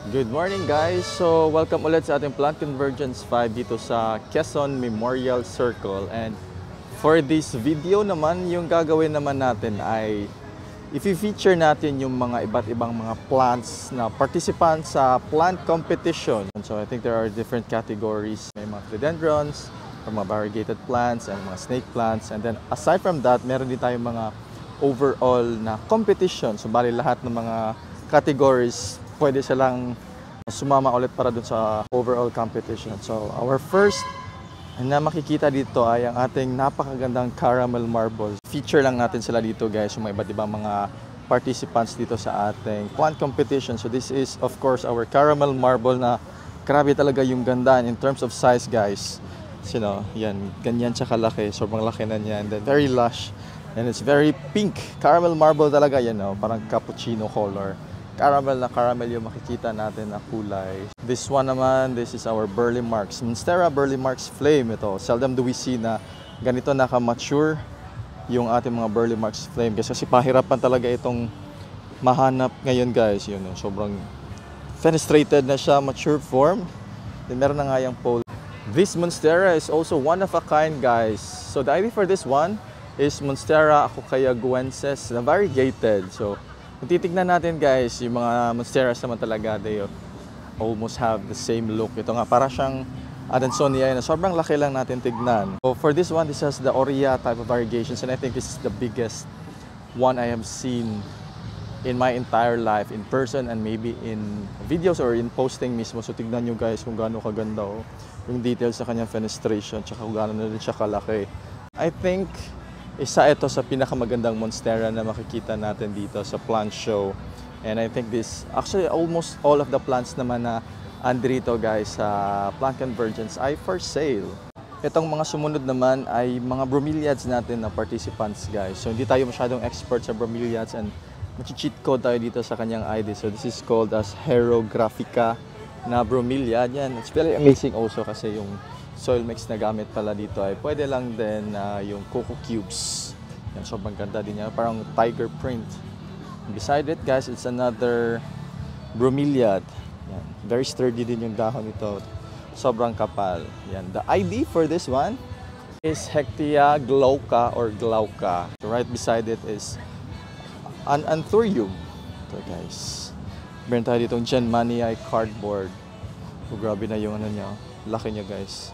Good morning guys! So welcome ulit sa ating Plant Convergence 5 dito sa Quezon Memorial Circle. And for this video naman, yung gagawin naman natin ay i-feature natin yung mga iba't ibang mga plants na participants sa plant competition. So I think there are different categories. May mga philodendrons, mga variegated plants, and mga snake plants. And then aside from that, meron din tayong mga overall na competition. So bali lahat ng mga categories pwede silang sumama ulit para dun sa overall competition. So, our first na makikita dito ay ang ating napakagandang caramel marbles. Feature lang natin sila dito guys, yung mga iba't ibang mga participants dito sa ating plant competition. So, this is of course our caramel marble na grabe talaga yung ganda in terms of size guys. So, yan, ganyan siya kalaki. Sobrang laki na niya. And then very lush. And it's very pink. Caramel marble talaga yan, parang cappuccino color. Caramel na caramel yung makikita natin na kulay. This one naman, this is our Burle Marx. Monstera Burle Marx Flame ito. Seldom do we see na ganito naka-mature yung ating mga Burle Marx Flame. Kasi pahirapan talaga itong mahanap ngayon guys. Yun, sobrang fenestrated na siya, mature form. Then meron na nga yung pole. This Monstera is also one of a kind guys. So the idea for this one is Monstera acocayaguensis na variegated. So kung titignan natin guys, yung mga monsteras naman talaga, they almost have the same look. Ito nga, para siyang Adansonii na sobrang laki lang natin tignan. So for this one, this has the Aurea type of variegations, and I think this is the biggest one I have seen in my entire life, in person and maybe in videos or in posting mismo. So tignan nyo guys kung gaano kaganda yung details sa kanyang fenestration, tsaka kung gaano na rin siya kalaki. I think isa ito sa pinakamagandang monstera na makikita natin dito sa plant show. And I think this, actually almost all of the plants naman na andrito guys sa Plant Convergence ay for sale. Itong mga sumunod naman ay mga bromeliads natin na participants guys. So hindi tayo masyadong expert sa bromeliads and mag-cheat code tayo dito sa kanyang ID. So this is called as Herographica na bromeliad. Yan, it's very amazing also kasi yung soil mix na gamit pala dito ay pwede lang din yung coco cubes. Yan, sobrang ganda din yan. Parang tiger print. Beside it guys, it's another bromeliad. Yan, very sturdy din yung dahon nito. Sobrang kapal. Yan. The ID for this one is Hectia glauca or glauca. So right beside it is an anthurium. Ito guys. Meron tayo ditong Genmanii cardboard. Grabe na yung ano niya. Laki niya guys.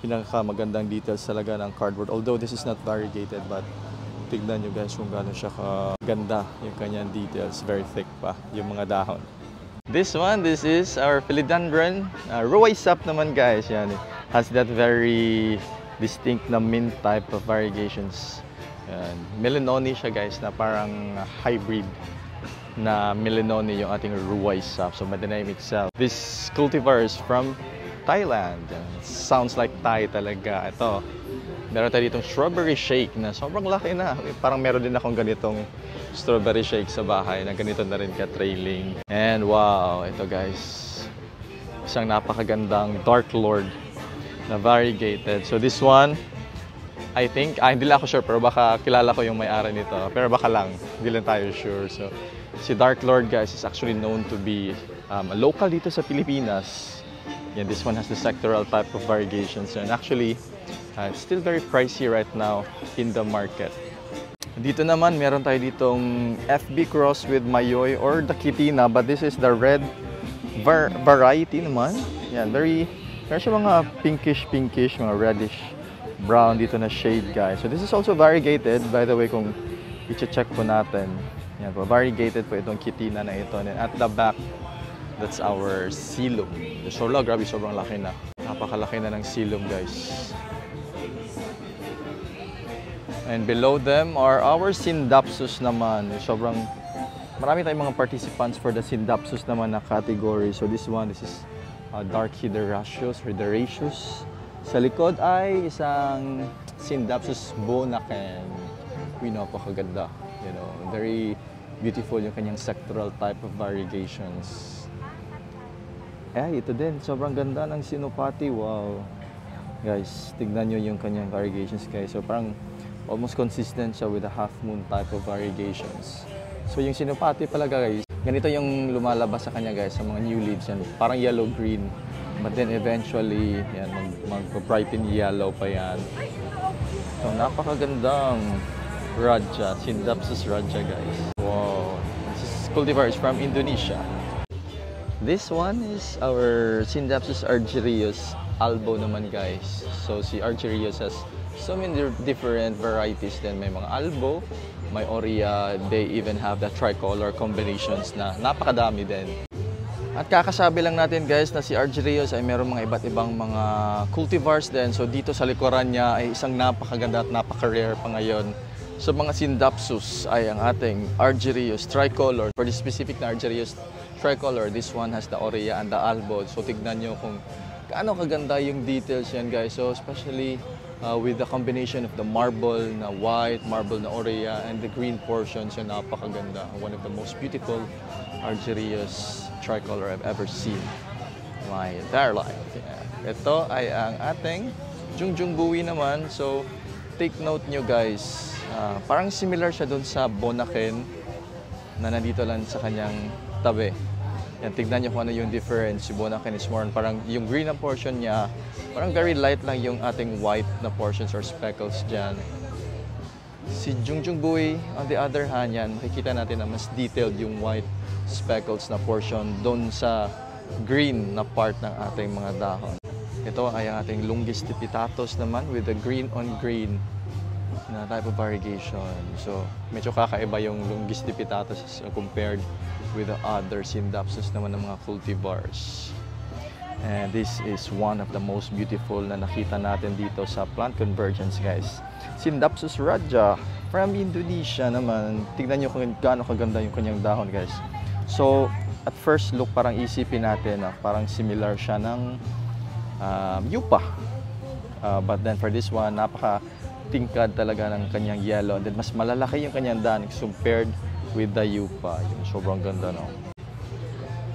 Pinakamagandang details talaga ng cardboard. Although this is not variegated, but tignan nyo guys kung gaano siya kaganda yung kanyang details. Very thick pa yung mga dahon. This one, this is our philodendron. Ruwaysap naman guys. Yan, has that very distinct na mint type of variegations. Yan. Melanoni siya guys na parang hybrid na melanoni yung ating ruwaysap. So madynamic cell. This cultivar is from Thailand. Sounds like Thai talaga. Ito, meron tayo ditong strawberry shake na sobrang laki na. Parang meron din akong ganitong strawberry shake sa bahay na ganito na rin ka-trailing. And wow, ito guys, isang napakagandang Dark Lord na variegated. So this one, I think, hindi lang ako sure pero baka kilala ko yung may-ari nito. Pero baka lang, hindi lang tayo sure. So si Dark Lord guys is actually known to be a local dito sa Pilipinas. Yeah, this one has the sectoral type of variegations and actually it's still very pricey right now in the market. Dito naman meron tayo ditong FB cross with Mayoy or the Kitina, but this is the red variety naman. Yeah, meron siya mga pinkish, mga reddish brown dito na shade guys. So this is also variegated, by the way, kung i-check po natin. Yan po, variegated po itong Kitina na ito. And at the back, that's our silum. So, grabe, sobrang laki na. Napakalaki na ng silum, guys. And below them are our Scindapsus naman. Sobrang, marami tayong mga participants for the Scindapsus naman na category. So, this is dark hyderaceous. Sa likod ay isang Scindapsus bonaken. Napakaganda. You know, very beautiful yung kanyang sectoral type of variegations. Ito din, sobrang ganda ng Sinopati. Wow. Guys, tignan nyo yung kanyang variegations guys. So parang almost consistent siya with the half moon type of variegations. So yung Sinopati pala guys, Ganito yung lumalabas sa kanya guys, sa mga new leaves yan. Parang yellow-green. But then eventually, yan, mag-brighten yellow pa yan. So, napakagandang Raja, Scindapsus Raja guys. Wow, this is cultivar is from Indonesia. This one is our Scindapsus argyrius albo naman guys. So si argyrius has so many different varieties din. May mga albo, may aurea, they even have the tricolor combinations na napakadami din. At kakasabi lang natin guys na si argyrius ay meron mga iba't ibang mga cultivars din. So dito sa likuran niya ay isang napakaganda at napaka-rare pa ngayon. So mga Scindapsus ay ang ating argyrius tricolor. For the specific na argyrius tricolor, this one has the aurea and the albo. So tignan nyo kung gaano kaganda yung details yan guys. So especially with the combination of the marble na white, marble na aurea, and the green portions, yun napakaganda. One of the most beautiful argyrius tricolor I've ever seen in my entire life. Yeah. Ito ay ang ating Jungjungbui naman. So take note nyo guys, parang similar siya doon sa Bonaken na nandito lang sa kanyang tabi. Yan, tignan nyo kung ano yung difference. Si Bonaken is more parang yung green na portion niya, parang very light lang yung ating white na portions or speckles dyan. Si Jungjungbui, on the other hand, yan, makikita natin na mas detailed yung white speckles na portion doon sa green na part ng ating mga dahon. Ito ay ang ating Lungis tipitatus naman with the green on green na type of variegation. So, medyo kakaiba yung Lungis tipitatus compared with the other Scindapsus naman ng mga cultivars. And this is one of the most beautiful na nakita natin dito sa Plant Convergence guys. Scindapsus Raja from Indonesia naman. Tignan nyo kung gaano kaganda yung kanyang dahon guys. So, at first look parang isipin natin na parang similar siya ng yupa. But then for this one, napaka-tingkad talaga ng kanyang yellow. And then mas malalaki yung kanyang dahon compared with the yupa. Yung sobrang ganda no.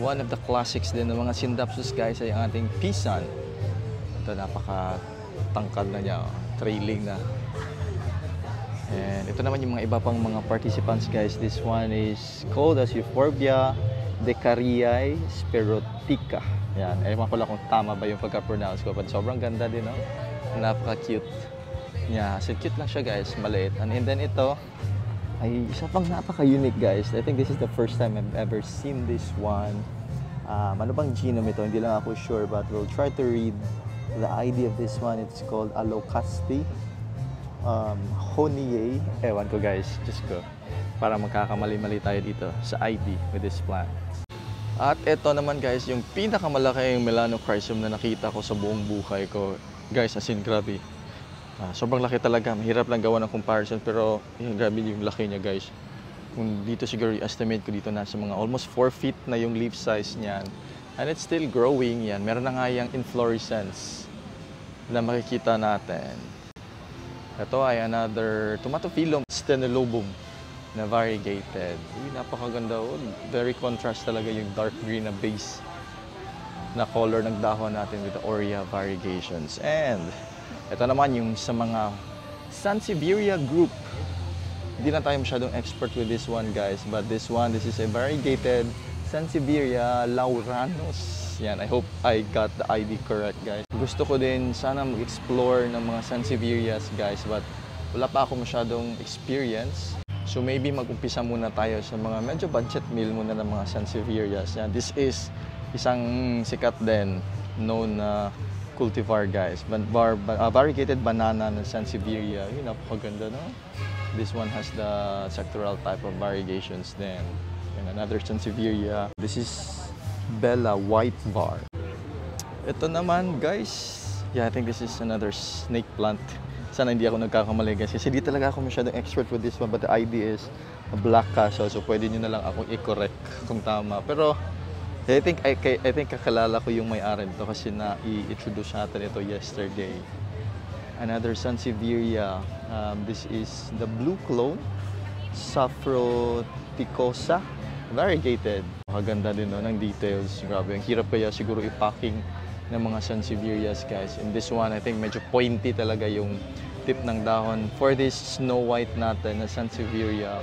One of the classics din ng mga Scindapsus guys ay ang ating pisan. Ito napaka-tangkad na niya, trailing na. And ito naman yung mga iba pang mga participants guys. This one is called as Euphorbia decariae spirotica. Yan, ewan ko lang kung tama ba yung pagka-pronounce ko. But sobrang ganda din, no? Napaka-cute niya. So cute lang siya guys, maliit. And then ito ay isa pang napaka-unique guys. I think this is the first time I've ever seen this one. Ano bang genome ito? Hindi lang ako sure, but we'll try to read the ID of this one. It's called Alocaste Honiae. Ewan ko guys, just ko. Para magkakamali-mali tayo dito sa ID with this plant. At ito naman guys, yung pinakamalaking Melanocrysum na nakita ko sa buong buhay ko. Guys, as in grabe. Sobrang laki talaga. Mahirap lang gawa ng comparison pero grabe yung laki niya guys. Kung dito siguro i-estimate ko dito nasa mga almost 4 feet na yung leaf size niyan. And it's still growing yan. Meron na nga yung inflorescence na makikita natin. Ito ay another Tomatophyllum stenolobum na variegated. Uy, napakaganda. Very contrast talaga yung dark green na base na color ng dahon natin with the aurea variegations. And ito naman yung sa mga Sansevieria group. Hindi na tayo masyadong expert with this one guys. But this one, this is a variegated Sansevieria lauranus. Yan, I hope I got the ID correct guys. Gusto ko din sana mag-explore ng mga Sansevierias guys. But wala pa ako masyadong experience. So maybe mag-umpisa muna tayo sa mga medyo budget meal muna ng mga Sansevierias. Yan, this is isang sikat din known na cultivar guys. Variegated banana ng Sansevieria. Yun, napakaganda no? This one has the sectoral type of variegations then. And another Sansevieria. This is Bella White Var. Ito naman guys. Yeah, I think this is another snake plant. Sana hindi ako nagkakamali guys. Kasi hindi talaga ako masyadong expert with this one. But the idea is a black castle. So pwede nyo na lang akong i-correct kung tama. Pero I think kakilala ko yung may-ari nito kasi na-introduce natin ito yesterday. Another Sansevieria. This is the blue clone, Saphroticosa, variegated. Makaganda din no, ng details. Grabe, ang hirap kaya siguro i-packing ng mga Sansevierias guys. And this one, I think medyo pointy talaga yung tip ng dahon. For this Snow White natin na Sansevieria,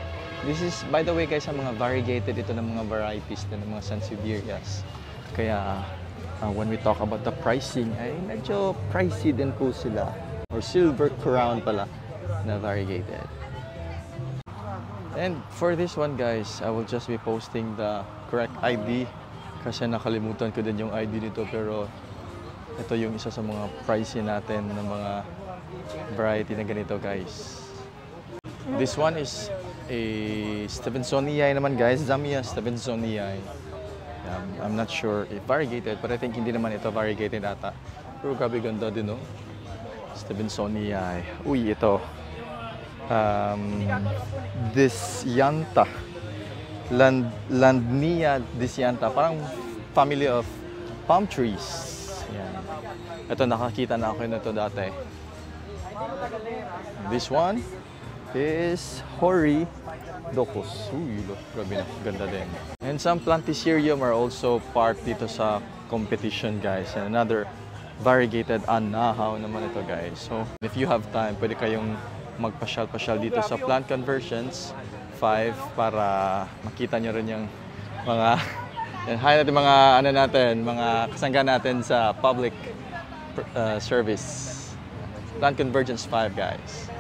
This is, by the way guys, ang mga variegated ito ng mga varieties na ng mga Sansevierias. Kaya when we talk about the pricing, ay medyo pricey din po sila. Or silver crown pala na variegated. And for this one guys, I will just be posting the correct ID kasi nakalimutan ko din yung ID nito, pero ito yung isa sa mga pricey natin ng mga variety na ganito guys. This one is a Stevensonii naman guys, Zamia Stevensonii. I'm not sure if variegated, but I think hindi naman ito variegated ata. Pero grabe ganda din, no? Stevensonii. Uy, ito. Disyanta. Landnia Disyanta. Parang family of palm trees. Yan. Ito, nakakita na ako nito dati. This one is Hori Docus. Uy, grabe na. Ganda din. And some Plantiserium are also part dito sa competition, guys. And another variegated anahaw naman ito, guys. So, if you have time, pwede kayong magpasyal-pasyal dito sa Plant Conversions 5 para makita nyo rin yung mga hi natin, mga ano natin, mga kasangga natin sa public service. Plant Convergence 5, guys.